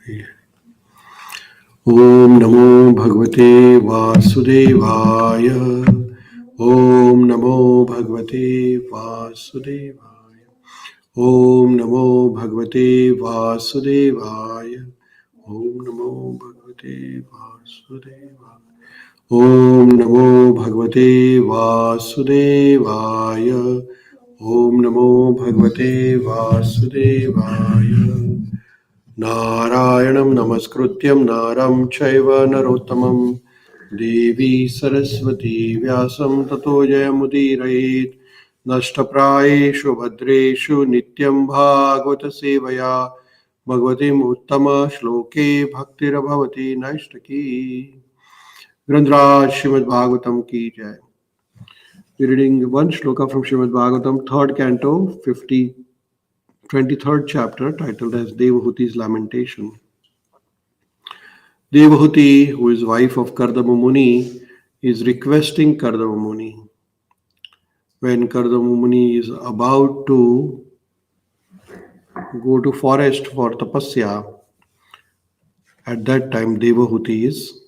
Om Namo Bhagavate Vasudevaya. Om Namo Bhagavate Vasudevaya. Om Namo Bhagavate Vasudevaya. Om Namo Bhagavate Vasudevaya. Om Namo Bhagavate Vasudevaya. Om Namo Bhagavate Vasudevaya. Narayanam Namaskrutyam Naram Chaiva Narottamam Devi Saraswati Vyasam Tato Jayamudirayet Nashtaprayeshu Bhadreshu Nityam Bhagavata Sevaya Bhagavatim Uttama Shloke Bhaktirabhavati Naishtaki. Grandraj Śrīmad-Bhāgavatam ki jai. We're reading one shloka from Śrīmad-Bhāgavatam, third canto, 23rd chapter, titled as Devahūti's Lamentation. Devahūti, who is wife of Kardama Muni, is requesting Kardama Muni. When Kardama Muni is about to go to forest for tapasya, at that time Devahūti is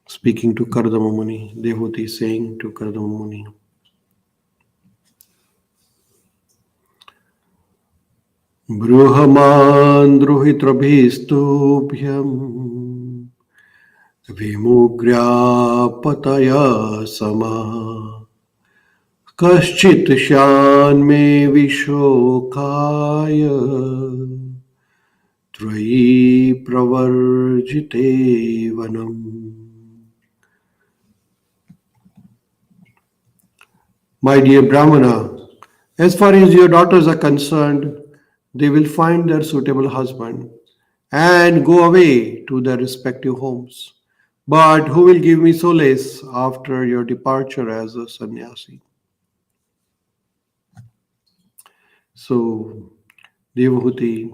speaking to Kardama Muni. Devahūti is saying to Kardama Muni, Bruhamandruhitrabhistubhyam Vimugrya sama Kaschit shan me vishokaya Trayi pravarjite vanam. My dear Brahmana, as far as your daughters are concerned, they will find their suitable husband and go away to their respective homes. But who will give me solace after your departure as a sannyasi? So, Devahūti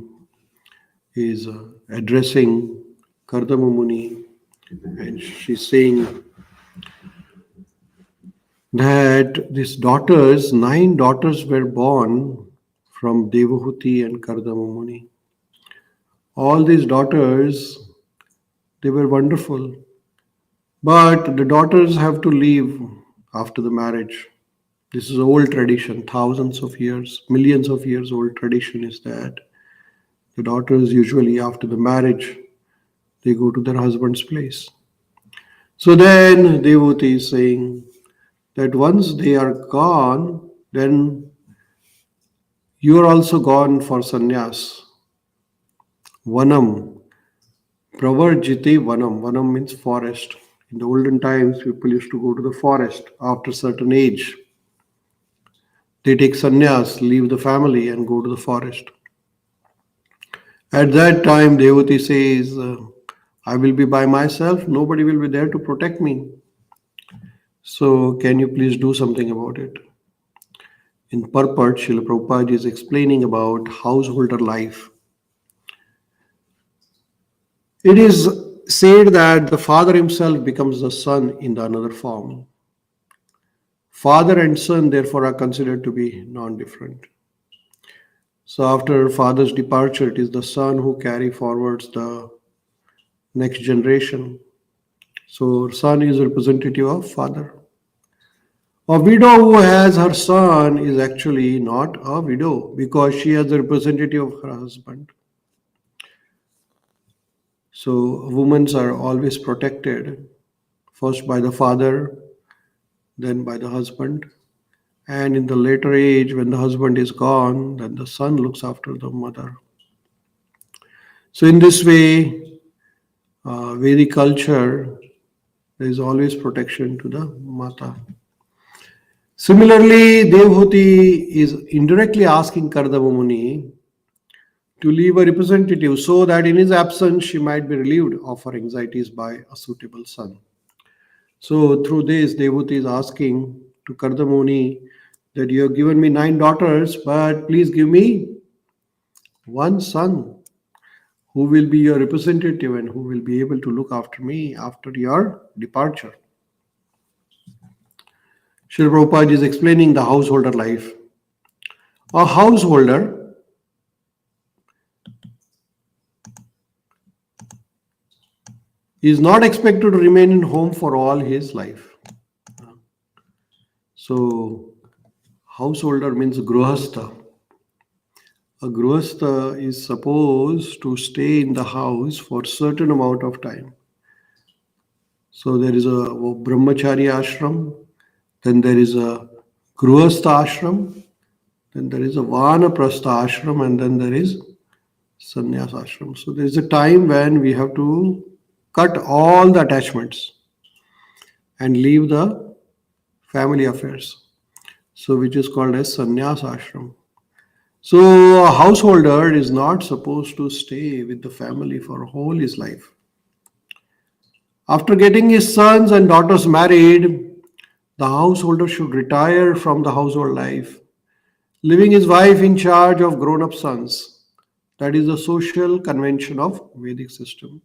is addressing Kardama Muni, and she's saying that these daughters, 9 daughters were born from Devahūti and Kardama Muni. All these daughters, they were wonderful. But the daughters have to leave after the marriage. This is an old tradition, thousands of years, millions of years old tradition is that the daughters usually after the marriage, they go to their husband's place. So then Devahūti is saying that once they are gone, then you are also gone for sannyas. Vanam. Pravarjite vanam. Vanam means forest. In the olden times, people used to go to the forest after a certain age. They take sannyas, leave the family and go to the forest. At that time, Devahūti says, I will be by myself. Nobody will be there to protect me. So can you please do something about it? In purport, Srila Prabhupada is explaining about householder life. It is said that the father himself becomes the son in the another form. Father and son, therefore, are considered to be non-different. So after father's departure, it is the son who carry forwards the next generation. So son is representative of father. A widow who has her son is actually not a widow because she has the representative of her husband. So women are always protected, first by the father, then by the husband. And in the later age, when the husband is gone, then the son looks after the mother. So in this way, Vedic culture, there is always protection to the mata. Similarly, Devahūti is indirectly asking Kardama Muni to leave a representative so that in his absence she might be relieved of her anxieties by a suitable son. So through this, Devahūti is asking to Kardama Muni that you have given me 9 daughters, but please give me one son who will be your representative and who will be able to look after me after your departure. Srila Prabhupada is explaining the householder life. A householder He is not expected to remain in home for all his life. So, householder means gruhastha. A gruhastha is supposed to stay in the house for a certain amount of time. So there is a brahmachari ashram, then there is a gruhastha ashram, then there is a vanaprastha ashram, and then there is sannyas ashram. So there is a time when we have to cut all the attachments and leave the family affairs. So which is called as sannyas ashram. So a householder is not supposed to stay with the family for whole his life. After getting his sons and daughters married, the householder should retire from the household life, leaving his wife in charge of grown-up sons. That is the social convention of Vedic system.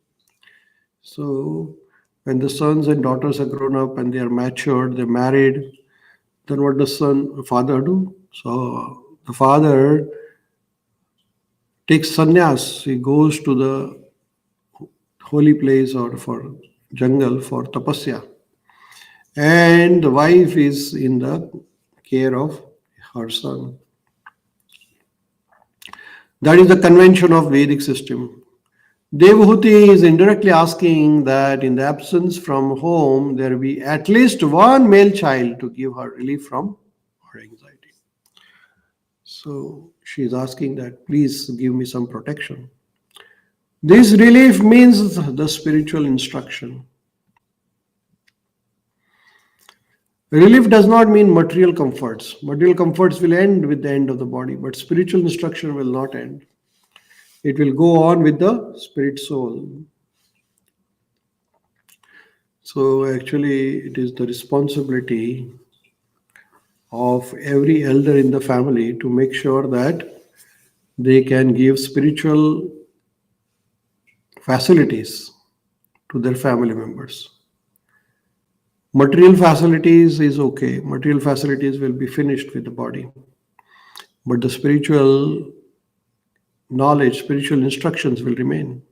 So when the sons and daughters are grown up and they are matured, they're married, then what does father do? So the father takes sannyas. He goes to the holy place or for jungle for tapasya. And the wife is in the care of her son. That is the convention of Vedic system. Devahūti is indirectly asking that in the absence from home, there be at least one male child to give her relief from her anxiety. So she is asking that, please give me some protection. This relief means the spiritual instruction. Relief does not mean material comforts. Material comforts will end with the end of the body, but spiritual instruction will not end. It will go on with the spirit soul. So actually, it is the responsibility of every elder in the family to make sure that they can give spiritual facilities to their family members. Material facilities is okay. Material facilities will be finished with the body. But the spiritual knowledge, spiritual instructions will remain.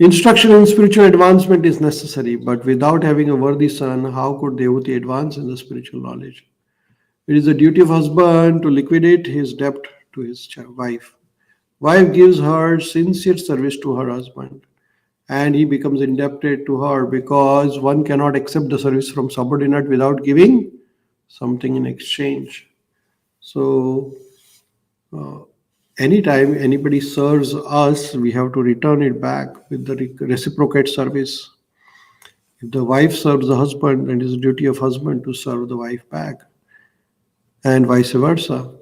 Instruction in spiritual advancement is necessary, but without having a worthy son, how could Devahūti advance in the spiritual knowledge? It is the duty of husband to liquidate his debt to his wife. Wife gives her sincere service to her husband, and he becomes indebted to her because one cannot accept the service from subordinate without giving something in exchange. So, anytime anybody serves us, we have to return it back with the reciprocate service. If the wife serves the husband, then it is the duty of husband to serve the wife back, and vice versa.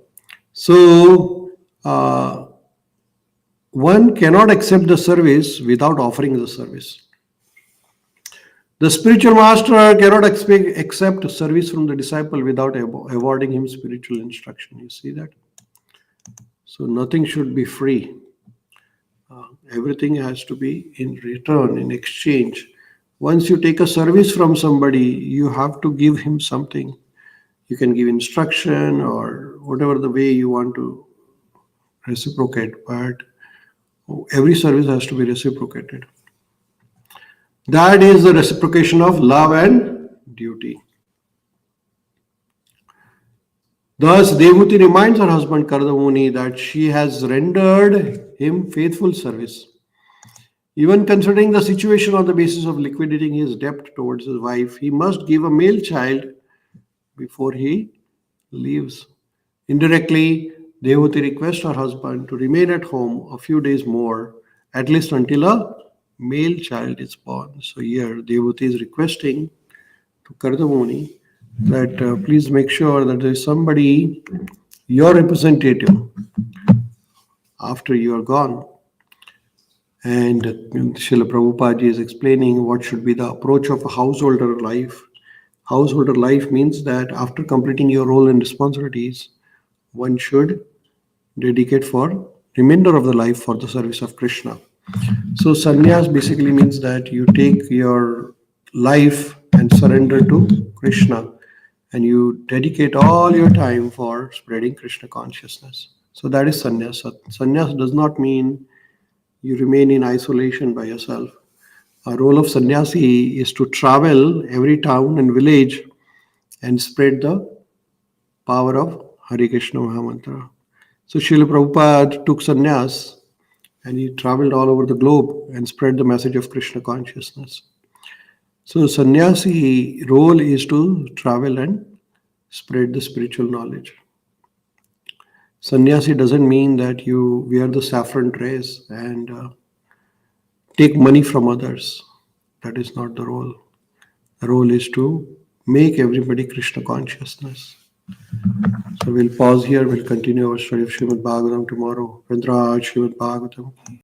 So, one cannot accept the service without offering the service. The spiritual master cannot accept service from the disciple without awarding him spiritual instruction. You see that? So nothing should be free. Everything has to be in return, in exchange. Once you take a service from somebody, you have to give him something. You can give instruction or whatever the way you want to reciprocate, but every service has to be reciprocated. That is the reciprocation of love and duty. Thus, Devahūti reminds her husband Kardamuni that she has rendered him faithful service. Even considering the situation on the basis of liquidating his debt towards his wife, he must give a male child before he leaves. Indirectly, Devahūti requests her husband to remain at home a few days more, at least until a male child is born. So here, Devahūti is requesting to Kardamuni that please make sure that there is somebody, your representative, after you are gone. And Srila Prabhupada is explaining what should be the approach of a householder life. Householder life means that after completing your role and responsibilities, one should dedicate for remainder of the life for the service of Krishna. So sannyas basically means that you take your life and surrender to Krishna, and you dedicate all your time for spreading Krishna consciousness. So that is sannyas. Sannyas does not mean you remain in isolation by yourself. Our role of sannyasi is to travel every town and village and spread the power of Hare Krishna Mahamantra. So Srila Prabhupada took sannyas and he traveled all over the globe and spread the message of Krishna consciousness. So sannyasi role is to travel and spread the spiritual knowledge. Sannyasi doesn't mean that you wear the saffron dress and take money from others. That is not the role. The role is to make everybody Krishna consciousness. So we'll pause here. We'll continue our study of Śrīmad-Bhāgavatam tomorrow. Vendra Śrīmad-Bhāgavatam.